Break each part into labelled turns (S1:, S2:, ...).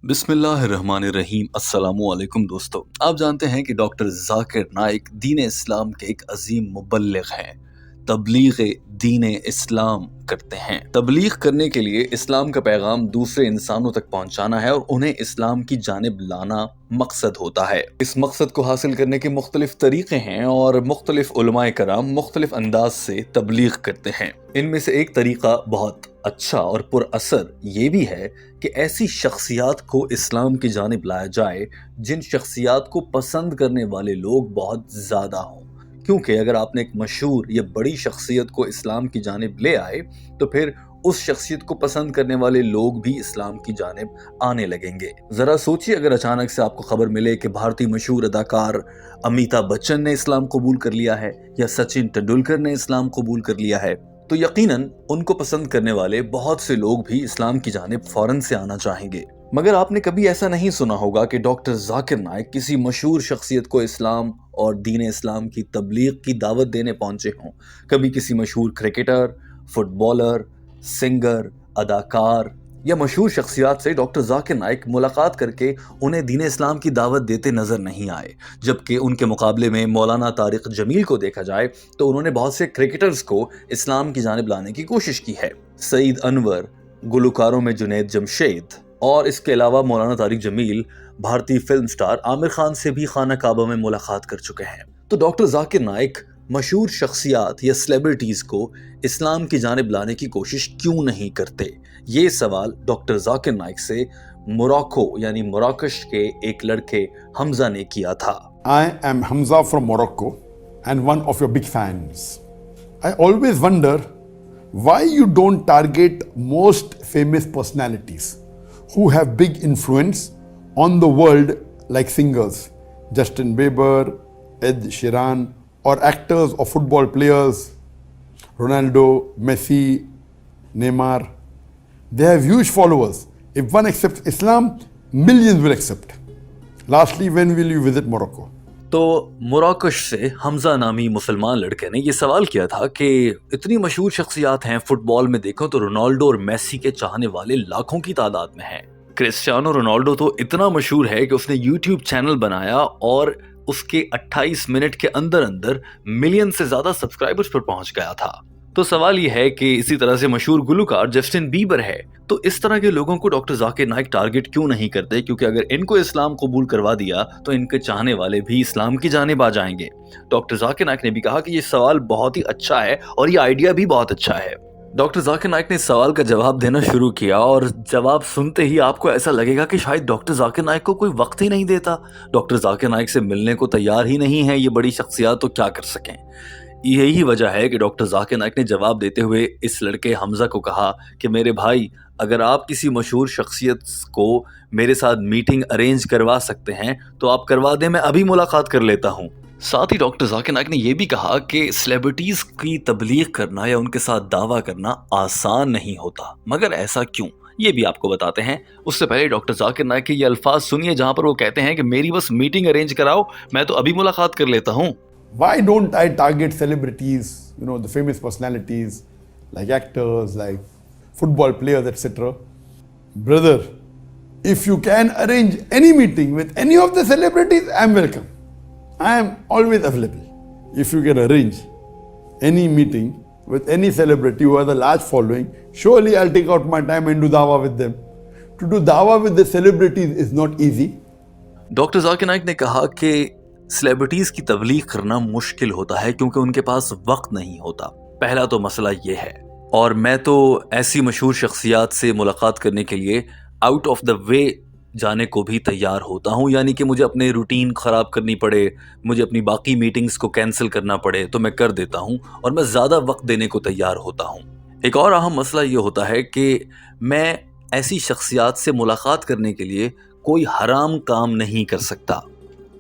S1: बिस्मिल्लाहिर्रहमानिर्रहीम अस्सलामुअलैकुम दोस्तों। आप जानते हैं कि डॉक्टर जाकिर नाइक दीन इस्लाम के एक अजीम मुबल्लिग हैं। तबलीग दीन इस्लाम करते हैं। तबलीग करने के लिए इस्लाम का पैगाम दूसरे इंसानों तक पहुंचाना है और उन्हें इस्लाम की जानिब लाना मकसद होता है। इस मकसद को हासिल करने के मुख्तलिफ तरीके हैं और मुख्तलिफ उलमाए कराम मुख्तलिफ अंदाज से तबलीग करते हैं। इनमें से एक तरीका बहुत अच्छा और पुरअसर ये भी है कि ऐसी शख्सियात को इस्लाम की जानिब लाया जाए जिन शख्सियात को पसंद करने वाले लोग बहुत ज़्यादा हों। क्योंकि अगर आपने एक मशहूर या बड़ी शख्सियत को इस्लाम की जानिब ले आए तो फिर उस शख्सियत को पसंद करने वाले लोग भी इस्लाम की जानिब आने लगेंगे। ज़रा सोचिए, अगर अचानक से आपको खबर मिले कि भारतीय मशहूर अदाकार अमिताभ बच्चन ने इस्लाम कबूल कर लिया है या सचिन तेंदुलकर ने इस्लाम कबूल कर लिया है, तो यकीनन उनको पसंद करने वाले बहुत से लोग भी इस्लाम की जानिब फौरन से आना चाहेंगे। मगर आपने कभी ऐसा नहीं सुना होगा कि डॉक्टर जाकिर नाइक किसी मशहूर शख्सियत को इस्लाम और दीन इस्लाम की तबलीग की दावत देने पहुंचे हों। कभी किसी मशहूर क्रिकेटर, फुटबॉलर, सिंगर, अदाकार या मशहूर शख्सियात से डॉक्टर जाकिर नाइक मुलाकात करके उन्हें दीन इस्लाम की दावत देते नजर नहीं आए। जबकि उनके मुकाबले में मौलाना तारिक जमील को देखा जाए तो उन्होंने बहुत से क्रिकेटर्स को इस्लाम की जानिब लाने की कोशिश की है। सईद अनवर, गुलकारों में जुनैद जमशेद और इसके अलावा मौलाना तारिक जमील भारतीय फिल्म स्टार आमिर खान से भी खाना काबा में मुलाकात कर चुके हैं। तो डॉक्टर जाकिर नाइक मशहूर शख्सियात या सेलिब्रिटीज को इस्लाम की जानिब लाने की कोशिश क्यों नहीं करते? ये सवाल डॉक्टर जाकिर नाइक से मोरक्को यानी मोरक्कश के एक लड़के हमजा ने किया था।
S2: I am Hamza from Morocco and one of your big fans. I always wonder why you don't target most famous personalities who have big influence on the world like singers, Justin Bieber, Ed Sheeran, or actors or football players, Ronaldo, Messi, Neymar. They have huge followers. If one accepts Islam, millions will accept. Lastly, when will you visit Morocco?
S1: तो मोरक्कश से हमजा नामी मुसलमान लड़के ने ये सवाल किया था कि इतनी मशहूर शख्सियात हैं, फुटबॉल में देखो तो रोनाल्डो और मेसी के चाहने वाले लाखों की तादाद में हैं। क्रिस्टियानो रोनाल्डो तो इतना मशहूर है कि उसने यूट्यूब चैनल बनाया और उसके 28 मिनट के अंदर अंदर मिलियन से ज्यादा सब्सक्राइबर्स पर पहुंच गया था। तो सवाल यह है कि इसी तरह से मशहूर गुलकार जस्टिन बीबर है, तो इस तरह के लोगों को डॉक्टर जाकिर नाइक टारगेट क्यों नहीं करते? क्योंकि अगर इनको इस्लाम कबूल करवा दिया तो इनके चाहने वाले भी इस्लाम की जानिब आ जाएंगे। डॉक्टर जाकिर नाइक ने भी कहा कि ये सवाल बहुत ही अच्छा है और ये आइडिया भी बहुत अच्छा है। डॉक्टर जाकिर नाइक ने इस सवाल का जवाब देना शुरू किया और जवाब सुनते ही आपको ऐसा लगेगा कि शायद डॉक्टर जाकिर नाइक को कोई वक्त ही नहीं देता, डॉक्टर जाकिर नाइक से मिलने को तैयार ही नहीं है ये बड़ी शख्सियात, तो क्या कर सकें। यही वजह है कि डॉक्टर जाकिर नाइक ने जवाब देते हुए इस लड़के हमजा को कहा कि मेरे भाई, अगर आप किसी मशहूर शख्सियत को मेरे साथ मीटिंग अरेंज करवा सकते हैं तो आप करवा दें, मैं अभी मुलाकात कर लेता हूँ। साथ ही डॉक्टर जाकिर नाइक ने यह भी कहा कि सेलिब्रिटीज की तबलीग करना या उनके साथ दावा करना आसान नहीं होता, मगर ऐसा क्यों, ये भी आपको बताते हैं। उससे पहले डॉक्टर जाकिर नाइक के ये अल्फाज सुनिए जहां पर वो कहते हैं कि मेरी बस मीटिंग अरेंज कराओ, मैं तो अभी मुलाकात कर लेता हूँ।
S2: Why don't I target celebrities, the famous personalities like actors, like football players, etc. Brother, if you can arrange any meeting with any of the celebrities, I'm welcome. I am always available. If you can arrange any meeting with any celebrity who has a large following, surely I'll take out my time and do dawah with them. To do dawah with the celebrities is not easy.
S1: Doctor Zakir Naik ने कहा कि celebrities की तबलीग करना मुश्किल होता है क्योंकि उनके पास वक्त नहीं होता। पहला तो मसला ये है, और मैं तो ऐसी मशहूर शख्सियात से मुलाकात करने के लिए आउट ऑफ द वे जाने को भी तैयार होता हूँ, यानी कि मुझे अपने रूटीन ख़राब करनी पड़े, मुझे अपनी बाकी मीटिंग्स को कैंसिल करना पड़े तो मैं कर देता हूँ और मैं ज़्यादा वक्त देने को तैयार होता हूँ। एक और अहम मसला ये होता है कि मैं ऐसी शख्सियात से मुलाकात करने के लिए कोई हराम काम नहीं कर सकता।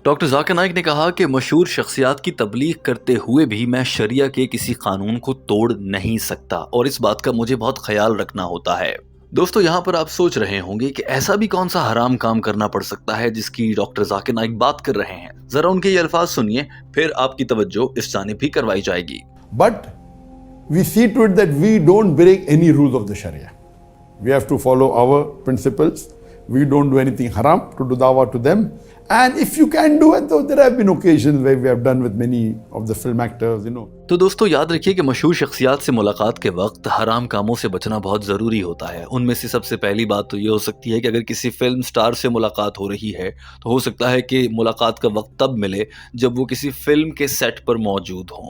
S1: डॉक्टर जाकिर नाइक ने कहा कि मशहूर शख्सियात की तबलीग करते हुए भी मैं शरिया के किसी कानून को तोड़ नहीं सकता और इस बात का मुझे बहुत ख्याल रखना होता है। दोस्तों, यहाँ पर आप सोच रहे होंगे कि ऐसा भी कौन सा हराम काम करना पड़ सकता है जिसकी डॉक्टर जाकिर नाइक बात कर रहे हैं। जरा उनके ये अल्फाज सुनिए, फिर आपकी तवज्जो इस जानिब भी करवाई जाएगी।
S2: But we see to it that we don't break any rules of the Sharia. We have to follow our principles. We don't do anything haram to do dawah to them. And if you can do it, though, there have been occasions where we have done with many of the film actors, you know.
S1: तो दोस्तों याद रखिए कि मशहूर शख्सियात से मुलाकात के वक्त हराम कामों से बचना बहुत ज़रूरी होता है। उनमें से सबसे पहली बात तो ये हो सकती है कि अगर किसी फिल्म स्टार से मुलाकात हो रही है तो हो सकता है कि मुलाकात का वक्त तब मिले जब वो किसी फिल्म के सेट पर मौजूद हों।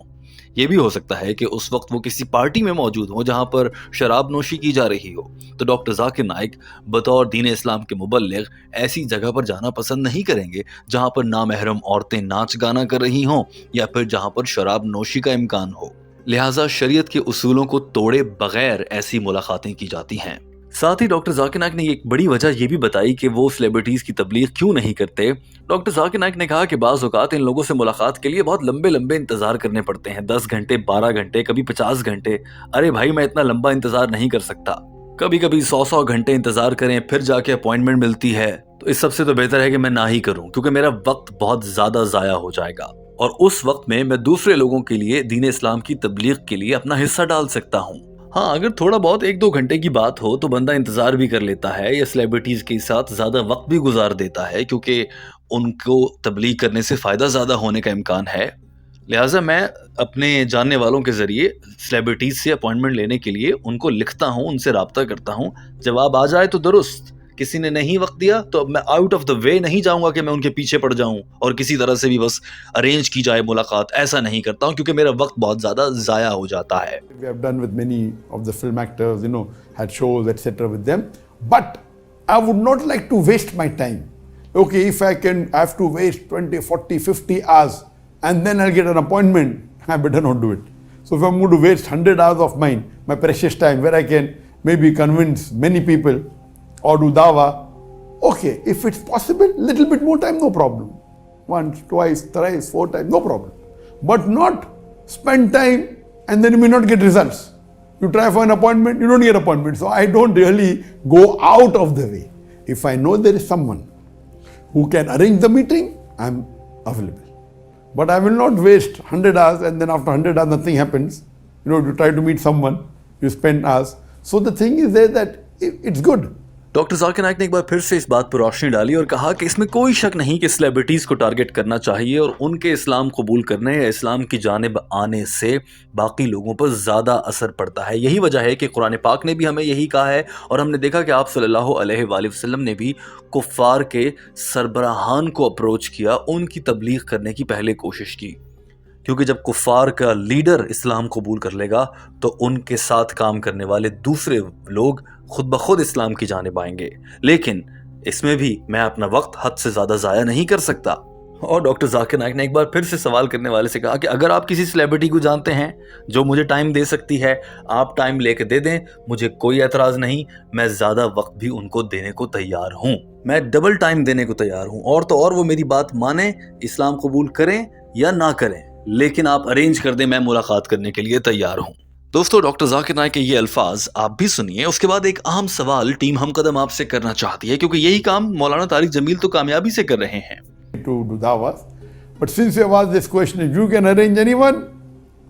S1: ये भी हो सकता है कि उस वक्त वो किसी पार्टी में मौजूद हो जहां पर शराब नोशी की जा रही हो। तो डॉक्टर जाकिर नाइक बतौर दीन इस्लाम के मुबल्लिग ऐसी जगह पर जाना पसंद नहीं करेंगे जहां पर नामहरम औरतें नाच गाना कर रही हों या फिर जहां पर शराब नोशी का इम्कान हो। लिहाजा शरीयत के उसूलों को तोड़े बगैर ऐसी मुलाकातें की जाती हैं। साथ ही डॉक्टर जाकिर नाइक ने एक बड़ी वजह ये भी बताई कि वो सेलिब्रिटीज की तबलीग क्यों नहीं करते। डॉक्टर जाकिर नाइक ने कहा कि बाज़ औक़ात इन लोगों से मुलाकात के लिए बहुत लंबे लंबे इंतजार करने पड़ते हैं, 10 घंटे, 12 घंटे, कभी 50 घंटे। अरे भाई, मैं इतना लंबा इंतजार नहीं कर सकता। कभी कभी 100 घंटे इंतजार करें फिर जाके अपॉइंटमेंट मिलती है। तो इस सबसे तो बेहतर है कि मैं ना ही करूं, क्योंकि मेरा वक्त बहुत ज्यादा जाया हो जाएगा और उस वक्त में मैं दूसरे लोगों के लिए दीन इस्लाम की तबलीग के लिए अपना हिस्सा डाल सकता हूँ। हाँ, अगर थोड़ा बहुत 1-2 घंटे की बात हो तो बंदा इंतजार भी कर लेता है या सेलिब्रिटीज के साथ ज्यादा वक्त भी गुजार देता है, क्योंकि उनको तबलीग करने से फायदा ज्यादा होने का इम्कान है। लिहाजा मैं अपने जानने वालों के जरिए सेलिब्रिटीज से अपॉइंटमेंट लेने के लिए उनको लिखता हूँ, उनसे रब्ता करता हूँ। जवाब आ जाए तो दुरुस्त, किसी ने नहीं वक्त दिया तो अब मैं आउट ऑफ द वे नहीं जाऊंगा कि मैं उनके पीछे पड़ जाऊं और किसी तरह से भी बस अरेंज की जाए मुलाकात। ऐसा नहीं करता हूं क्योंकि मेरा वक्त बहुत ज्यादा जाया हो जाता है।
S2: We have done with many of the film actors, you know, had shows, etc. with them. But I would not like to waste my time. Okay, if I have to waste 20, 40, 50 hours and then I'll get an appointment, I better not do it. So if I'm going to waste 100 hours of mine, my precious time, where I can maybe convince many people or do dawah, okay, if it's possible, little bit more time, no problem. Once, twice, thrice, 4 times, no problem. But not spend time and then you may not get results. You try for an appointment, you don't get appointment. So I don't really go out of the way. If I know there is someone who can arrange the meeting, I'm available. But I will not waste 100 hours and then after 100 hours nothing happens. You know, you try to meet someone, you spend hours. So the thing is there that it's good.
S1: Doctor Zakir Naik ने एक बार फिर से इस बात पर रोशनी डाली और कहा कि इसमें कोई शक नहीं कि सेलिब्रिटीज को टारगेट करना चाहिए और उनके इस्लाम कबूल करने या इस्लाम की जानिब आने से बाकी लोगों पर ज़्यादा असर पड़ता है। यही वजह है कि कुरान पाक ने भी हमें यही कहा है और हमने देखा कि आप सल्लल्लाहु अलैहि वसल्लम ने भी कुफ्फार के सरबराहान को अप्रोच किया, उनकी तबलीग करने की पहले कोशिश की, क्योंकि जब कुफ्फार का लीडर इस्लाम कबूल कर लेगा तो उनके साथ काम करने वाले दूसरे लोग खुद ब खुद इस्लाम की जानिब आएंगे। लेकिन इसमें भी मैं अपना वक्त हद से ज़्यादा ज़ाया नहीं कर सकता। और डॉक्टर जाकिर नाइक ने एक बार फिर से सवाल करने वाले से कहा कि अगर आप किसी सेलिब्रिटी को जानते हैं जो मुझे टाइम दे सकती है, आप टाइम लेके दे दें, मुझे कोई एतराज़ नहीं। मैं ज़्यादा वक्त भी उनको देने को तैयार हूँ, मैं डबल टाइम देने को तैयार हूँ। और तो और वो मेरी बात माने, इस्लाम कबूल करें या ना करें, लेकिन आप अरेंज कर दें, मैं मुलाकात करने के लिए तैयार हूँ। दोस्तों, डॉक्टर जाकिर नाइक के ये अल्फाज आप भी सुनिए। उसके बाद एक अहम सवाल टीम हम कदम आपसे करना चाहती है, क्योंकि यही काम मौलाना तारिक जमील तो कामयाबी से कर रहे हैं।
S2: To do dawah, but since you have asked this question, if you can arrange anyone,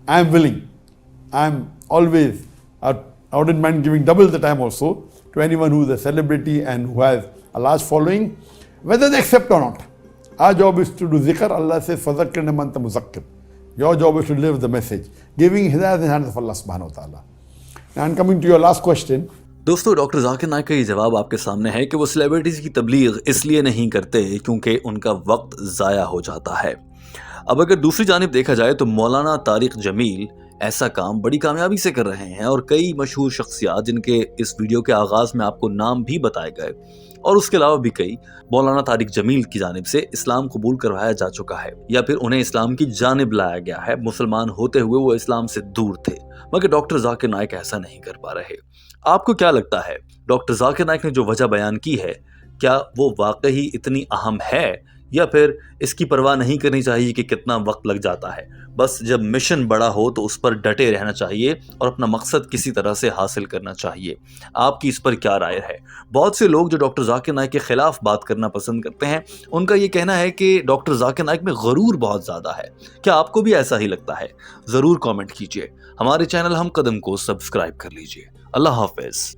S2: I am willing. I am always, I wouldn't mind giving double the time also to anyone who is a celebrity and who has a large following, whether they accept or not. Our job is to do zikr. Allah says, فَذَكِّرْ مَنْ أَنْتَ مُذَكِّرٌ. Your job is to live the message, giving hidayah in the hands of Allah subhanahu wa ta'ala. And coming to your last question,
S1: दोस्तों, doctor Zakir Naik का ये जवाब आपके सामने है कि वो सेलिब्रिटीज की तबलीग इसलिए नहीं करते क्योंकि उनका वक्त ज़ाया हो जाता है। अब अगर दूसरी जानिब देखा जाए तो मौलाना तारिक जमील ऐसा काम बड़ी कामयाबी से कर रहे हैं और कई मशहूर शख्सियात जिनके इस वीडियो के आगाज़ में आपको नाम भी बताए गए और उसके अलावा भी कई मौलाना तारिक जमील की जानिब से इस्लाम कबूल करवाया जा चुका है या फिर उन्हें इस्लाम की जानिब लाया गया है। मुसलमान होते हुए वो इस्लाम से दूर थे, मगर डॉक्टर जाकिर नाइक ऐसा नहीं कर पा रहे। आपको क्या लगता है, डॉक्टर जाकिर नाइक ने जो वजह बयान की है, क्या वो वाकई इतनी अहम है या फिर इसकी परवाह नहीं करनी चाहिए कि कितना वक्त लग जाता है? बस जब मिशन बड़ा हो तो उस पर डटे रहना चाहिए और अपना मकसद किसी तरह से हासिल करना चाहिए। आपकी इस पर क्या राय है? बहुत से लोग जो डॉक्टर जाकिर नाइक के खिलाफ बात करना पसंद करते हैं, उनका ये कहना है कि डॉक्टर जाकिर नाइक में गरूर बहुत ज़्यादा है। क्या आपको भी ऐसा ही लगता है? ज़रूर कॉमेंट कीजिए। हमारे चैनल हम कदम को सब्सक्राइब कर लीजिए। अल्लाह हाफिज़।